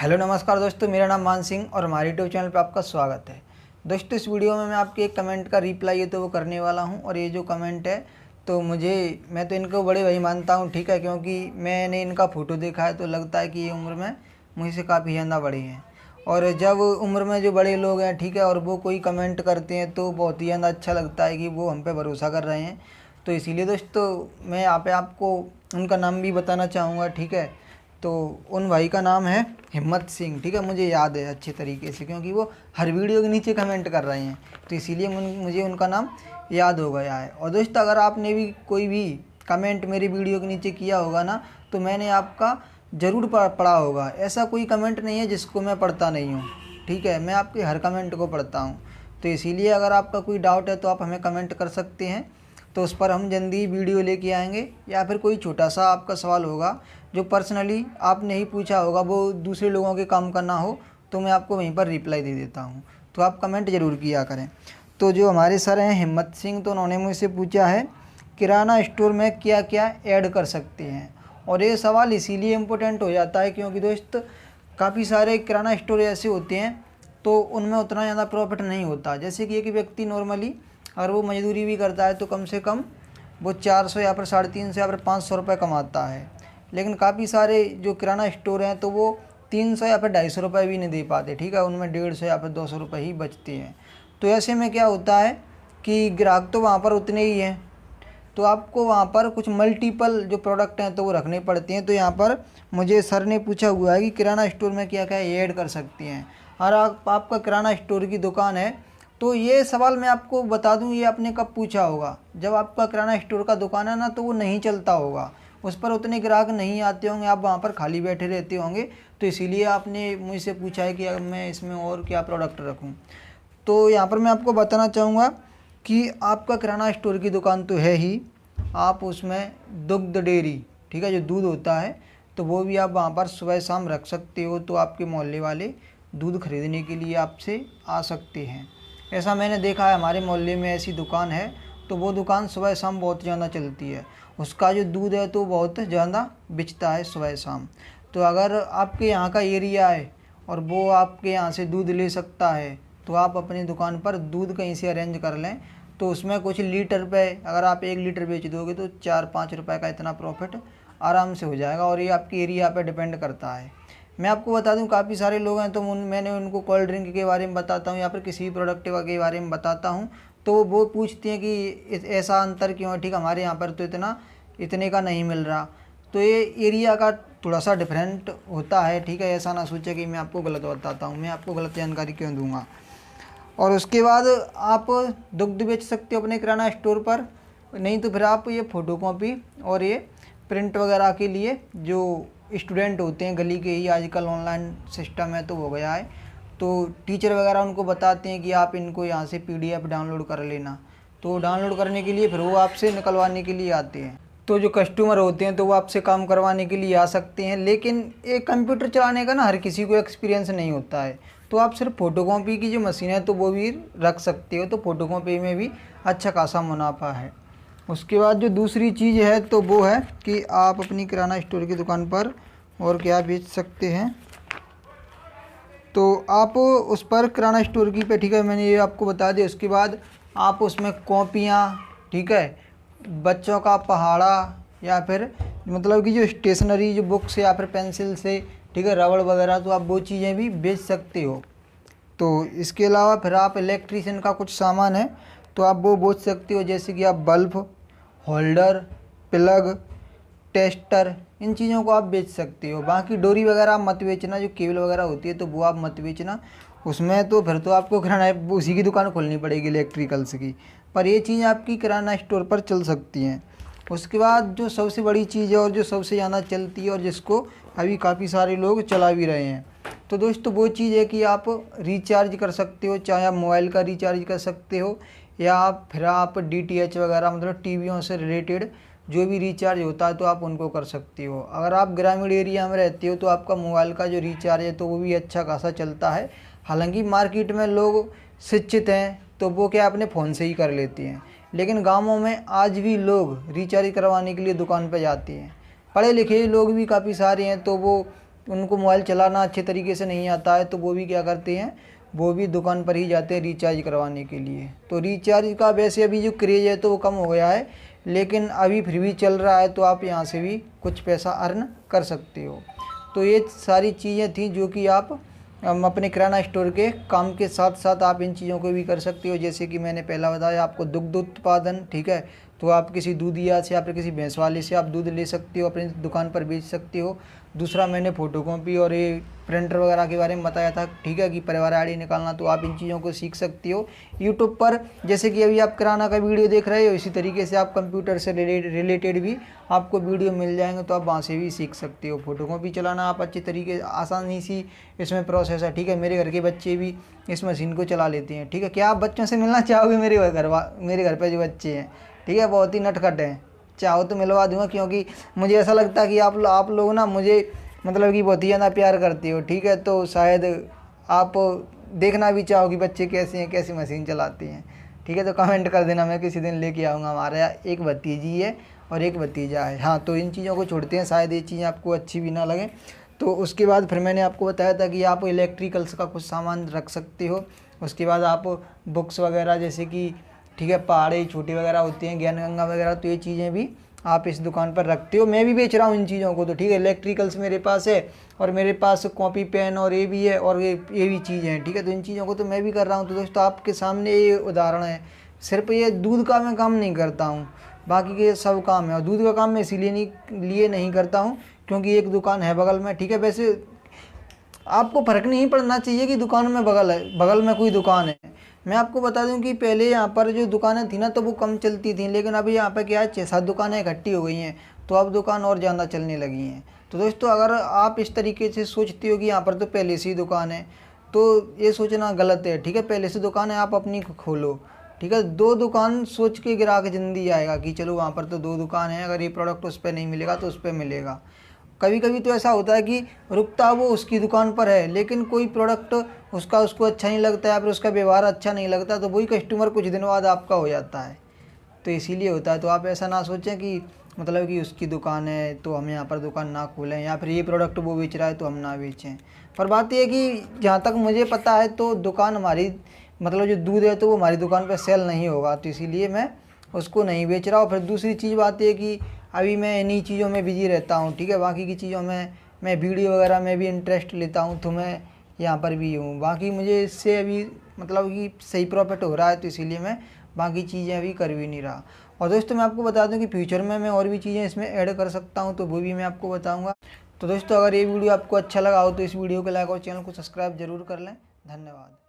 Hello नमस्कार दोस्तों, मेरा नाम मान सिंह और हमारे यूट्यूब चैनल पर आपका स्वागत है। दोस्तों इस वीडियो में मैं आपके एक कमेंट का रिप्लाई है तो वो करने वाला हूं। और ये जो कमेंट है तो मैं तो इनको बड़े भाई मानता हूं, ठीक है, क्योंकि मैंने इनका फ़ोटो देखा है तो लगता है कि ये उम्र में मुझसे काफ़ी ज़्यादा बड़े हैं। और जब उम्र में जो बड़े लोग हैं, ठीक है, और वो कोई कमेंट करते हैं तो बहुत ही ज़्यादा अच्छा लगता है कि वो हम पे भरोसा कर रहे हैं। तो इसीलिए दोस्तों मैं यहाँ पे आपको उनका नाम भी बताना चाहूँगा, ठीक है। तो उन भाई का नाम है हिम्मत सिंह, ठीक है, मुझे याद है अच्छे तरीके से क्योंकि वो हर वीडियो के नीचे कमेंट कर रहे हैं, तो इसीलिए मुझे उनका नाम याद हो गया है। और दोस्तों अगर आपने भी कोई भी कमेंट मेरी वीडियो के नीचे किया होगा ना, तो मैंने आपका ज़रूर पढ़ा होगा। ऐसा कोई कमेंट नहीं है जिसको मैं पढ़ता नहीं हूँ, ठीक है, मैं आपके हर कमेंट को पढ़ता हूँ। तो इसीलिए अगर आपका कोई डाउट है तो आप हमें कमेंट कर सकते हैं, तो उस पर हम जल्दी ही वीडियो लेके आएंगे। या फिर कोई छोटा सा आपका सवाल होगा जो पर्सनली आपने ही पूछा होगा, वो दूसरे लोगों के काम का ना हो, तो मैं आपको वहीं पर रिप्लाई दे देता हूँ। तो आप कमेंट ज़रूर किया करें। तो जो हमारे सर हैं हिम्मत सिंह, तो उन्होंने मुझसे पूछा है किराना स्टोर में क्या क्या ऐड कर सकते हैं। और ये सवाल इसीलिए इम्पोर्टेंट हो जाता है क्योंकि दोस्त काफ़ी सारे किराना स्टोर ऐसे होते हैं तो उनमें उतना ज़्यादा प्रॉफिट नहीं होता। जैसे कि एक व्यक्ति नॉर्मली अगर वो मजदूरी भी करता है तो कम से कम वो 400 या फिर 350 या फिर 500 रुपये कमाता है। लेकिन काफ़ी सारे जो किराना स्टोर हैं तो वो 300 या फिर 250 रुपये भी नहीं दे पाते, ठीक है, उनमें 150 या फिर 200 रुपये ही बचते हैं। तो ऐसे में क्या होता है कि ग्राहक तो वहाँ पर उतने ही हैं, तो आपको वहाँ पर कुछ मल्टीपल जो प्रोडक्ट हैं तो वो रखने पड़ते हैं। तो यहाँ पर मुझे सर ने पूछा हुआ है कि किराना स्टोर में क्या क्या ऐड कर सकती हैं। और आपका किराना स्टोर की दुकान है तो ये सवाल मैं आपको बता दूं, ये आपने कब पूछा होगा, जब आपका किराना स्टोर का दुकान है ना तो वो नहीं चलता होगा, उस पर उतने ग्राहक नहीं आते होंगे, आप वहाँ पर खाली बैठे रहते होंगे, तो इसीलिए आपने मुझसे पूछा है कि अब मैं इसमें और क्या प्रोडक्ट रखूँ। तो यहाँ पर मैं आपको बताना चाहूँगा कि आपका किराना स्टोर की दुकान तो है ही, आप उसमें दुग्ध डेयरी, ठीक है, जो दूध होता है तो वो भी आप वहाँ पर सुबह शाम रख सकते हो। तो आपके मोहल्ले वाले दूध खरीदने के लिए आपसे आ सकते हैं। ऐसा मैंने देखा है, हमारे मोहल्ले में ऐसी दुकान है तो वो दुकान सुबह शाम बहुत ज़्यादा चलती है। उसका जो दूध है तो बहुत ज़्यादा बिकता है सुबह शाम। तो अगर आपके यहाँ का एरिया है और वो आपके यहाँ से दूध ले सकता है तो आप अपनी दुकान पर दूध कहीं से अरेंज कर लें। तो उसमें कुछ लीटर पे अगर आप 1 लीटर बेच दोगे तो 4-5 रुपये का इतना प्रॉफिट आराम से हो जाएगा। और ये आपके एरिया पे डिपेंड करता है। मैं आपको बता दूं काफ़ी सारे लोग हैं तो मैंने उनको कोल्ड ड्रिंक के बारे में बताता हूं या फिर किसी भी प्रोडक्ट के बारे में बताता हूं तो वो पूछते हैं कि ऐसा अंतर क्यों है, ठीक, हमारे यहाँ पर तो इतने का नहीं मिल रहा। तो ये एरिया का थोड़ा सा डिफरेंट होता है, ठीक है, ऐसा ना सोचे कि मैं आपको गलत बताता हूँ, मैं आपको गलत जानकारी क्यों दूँगा। और उसके बाद आप दुग्ध बेच सकते हो अपने किराना स्टोर पर, नहीं तो फिर आप ये फ़ोटोकॉपी और ये प्रिंट वगैरह के लिए जो स्टूडेंट होते हैं गली के ही, आजकल ऑनलाइन सिस्टम है तो हो गया है, तो टीचर वगैरह उनको बताते हैं कि आप इनको यहाँ से PDF डाउनलोड कर लेना। तो डाउनलोड करने के लिए फिर वो आपसे निकलवाने के लिए आते हैं। तो जो कस्टमर होते हैं तो वो आपसे काम करवाने के लिए आ सकते हैं। लेकिन एक कंप्यूटर चलाने का ना हर किसी को एक्सपीरियंस नहीं होता है, तो आप सिर्फ फ़ोटोकॉपी की जो मशीन है तो वो भी रख सकते हो। तो फ़ोटोकॉपी में भी अच्छा खासा मुनाफा है। उसके बाद जो दूसरी चीज़ है तो वो है कि आप अपनी किराना स्टोर की दुकान पर और क्या बेच सकते हैं। तो आप उस पर किराना स्टोर की पे, ठीक है, मैंने ये आपको बता दिया। उसके बाद आप उसमें कॉपियाँ, ठीक है, बच्चों का पहाड़ा या फिर मतलब कि जो स्टेशनरी जो बुक्स या फिर पेंसिल से, ठीक है, रबड़ वगैरह, तो आप वो चीज़ें भी बेच सकते हो। तो इसके अलावा फिर आप इलेक्ट्रीशियन का कुछ सामान है तो आप वो बेच सकते हो, जैसे कि आप बल्ब, होल्डर, प्लग, टेस्टर, इन चीज़ों को आप बेच सकते हो। बाकी डोरी वगैरह आप मत बेचना, जो केबल वगैरह होती है तो वो आप मत बेचना, उसमें तो फिर तो आपको किराना उसी की दुकान खोलनी पड़ेगी इलेक्ट्रिकल्स की। पर ये चीज़ आपकी किराना स्टोर पर चल सकती हैं। उसके बाद जो सबसे बड़ी चीज़ है और जो सबसे ज़्यादा चलती है और जिसको अभी काफ़ी सारे लोग चला भी रहे हैं, तो दोस्तों वो चीज़ है कि आप रिचार्ज कर सकते हो। चाहे आप मोबाइल का रिचार्ज कर सकते हो या फिर आप DTH वगैरह, मतलब टीवियों से रिलेटेड जो भी रिचार्ज होता है तो आप उनको कर सकते हो। अगर आप ग्रामीण एरिया में रहते हो तो आपका मोबाइल का जो रिचार्ज है तो वो भी अच्छा खासा चलता है। हालांकि मार्केट में लोग शिक्षित हैं तो वो क्या अपने फ़ोन से ही कर लेते हैं, लेकिन गाँवों में आज भी लोग रिचार्ज करवाने के लिए दुकान पर जाते हैं। पढ़े लिखे लोग भी काफ़ी सारे हैं तो वो उनको मोबाइल चलाना अच्छे तरीके से नहीं आता है तो वो भी क्या करते हैं, वो भी दुकान पर ही जाते हैं रिचार्ज करवाने के लिए। तो रिचार्ज का वैसे अभी जो क्रेज़ है तो वो कम हो गया है, लेकिन अभी फिर भी चल रहा है, तो आप यहाँ से भी कुछ पैसा अर्न कर सकते हो। तो ये सारी चीज़ें थी जो कि आप अपने किराना स्टोर के काम के साथ साथ आप इन चीज़ों को भी कर सकते हो। जैसे कि मैंने पहला बताया आपको दुग्ध उत्पादन, ठीक है, तो आप किसी दूधिया से या फिर किसी भैंस वाले से आप दूध ले सकते हो, अपनी दुकान पर बेच सकते हो। दूसरा मैंने फ़ोटोकॉपी और ये प्रिंटर वगैरह के बारे में बताया था, ठीक है, कि परिवार आईडी निकालना, तो आप इन चीज़ों को सीख सकते हो यूट्यूब पर। जैसे कि अभी आप किराना का वीडियो देख रहे हो, इसी तरीके से आप कंप्यूटर से रिलेटेड भी आपको वीडियो मिल जाएंगे, तो आप वहाँ से भी सीख सकते हो। फ़ोटोकॉपी चलाना आप अच्छी तरीके आसानी सी इसमें प्रोसेस है, ठीक है। मेरे घर के बच्चे भी इस मशीन को चला लेते हैं, ठीक है। क्या आप बच्चों से मिलना चाहोगे? मेरे घर पर जो बच्चे हैं, ठीक है, बहुत ही नटखट हैं, चाहो तो मिलवा दूंगा, क्योंकि मुझे ऐसा लगता है कि आप लोग ना मुझे मतलब कि बहुत ही ज़्यादा प्यार करते हो, ठीक है। तो शायद आप देखना भी चाहो कि बच्चे कैसे हैं, कैसी मशीन चलाते हैं, ठीक है। तो कमेंट कर देना, मैं किसी दिन लेके आऊँगा। हमारा एक भतीजी है और एक भतीजा है। हाँ, तो इन चीज़ों को छोड़ते हैं, शायद ये चीज़ें आपको अच्छी भी ना लगें। तो उसके बाद फिर मैंने आपको बताया था कि आप इलेक्ट्रिकल्स का कुछ सामान रख सकते हो। उसके बाद आप बुक्स वगैरह, जैसे कि ठीक है, पहाड़ी छोटी वगैरह होती हैं, ज्ञान गंगा वगैरह, तो ये चीज़ें भी आप इस दुकान पर रखते हो। मैं भी बेच रहा हूँ इन चीज़ों को, तो ठीक है। इलेक्ट्रिकल्स मेरे पास है और मेरे पास कॉपी पेन और ये भी है और ये भी चीज़ें हैं, ठीक है। तो इन चीज़ों को तो मैं भी कर रहा हूँ। तो दोस्तों आपके सामने ये उदाहरण है। सिर्फ ये दूध का मैं काम नहीं करता हूँ, बाकी के सब काम है। और दूध का काम मैं इसीलिए नहीं करता हूँ क्योंकि एक दुकान है बगल में, ठीक है। वैसे आपको फ़र्क नहीं पड़ना चाहिए कि दुकान में बगल में कोई दुकान है। मैं आपको बता दूं कि पहले यहाँ पर जो दुकानें थी ना, तो वो कम चलती थी, लेकिन अभी यहाँ पर क्या है, 6-7 दुकानें इकट्ठी हो गई हैं, तो अब दुकान और ज़्यादा चलने लगी हैं। तो दोस्तों अगर आप इस तरीके से सोचते हो कि यहाँ पर तो पहले से ही दुकान है, तो ये सोचना गलत है, ठीक है। पहले से दुकान है, आप अपनी खोलो, ठीक है। 2 दुकान सोच के ग्राहक जल्दी आएगा कि चलो वहाँ पर तो 2 दुकान है, अगर ये प्रोडक्ट उस पर नहीं मिलेगा तो उस पर मिलेगा। कभी कभी तो ऐसा होता है कि रुकता वो उसकी दुकान पर है, लेकिन कोई प्रोडक्ट उसको अच्छा नहीं लगता है या फिर उसका व्यवहार अच्छा नहीं लगता, तो वही कस्टमर कुछ दिन बाद आपका हो जाता है। तो इसीलिए होता है। तो आप ऐसा ना सोचें कि मतलब कि उसकी दुकान है तो हम यहाँ पर दुकान ना खोलें, या फिर ये प्रोडक्ट वो बेच रहा है तो हम ना बेचें। पर बात यह है कि जहाँ तक मुझे पता है तो दुकान हमारी मतलब जो दूध है तो वो हमारी दुकान पर सेल नहीं होगा, तो इसीलिए मैं उसको नहीं बेच रहा हूँ। फिर दूसरी चीज़ बात यह है कि अभी मैं इन्हीं चीज़ों में बिजी रहता हूँ, ठीक है। बाकी की चीज़ों में मैं वीडियो वगैरह में भी इंटरेस्ट लेता हूँ, तो मैं यहाँ पर भी हूँ। बाकी मुझे इससे अभी मतलब कि सही प्रॉफिट हो रहा है, तो इसीलिए मैं बाकी चीज़ें अभी कर भी नहीं रहा। और दोस्तों मैं आपको बता दूं कि फ्यूचर में मैं और भी चीज़ें इसमें ऐड कर सकता हूं, तो वो भी मैं आपको बताऊंगा। तो दोस्तों अगर ये वीडियो आपको अच्छा लगा हो तो इस वीडियो को लाइक और चैनल को सब्सक्राइब जरूर कर लें। धन्यवाद।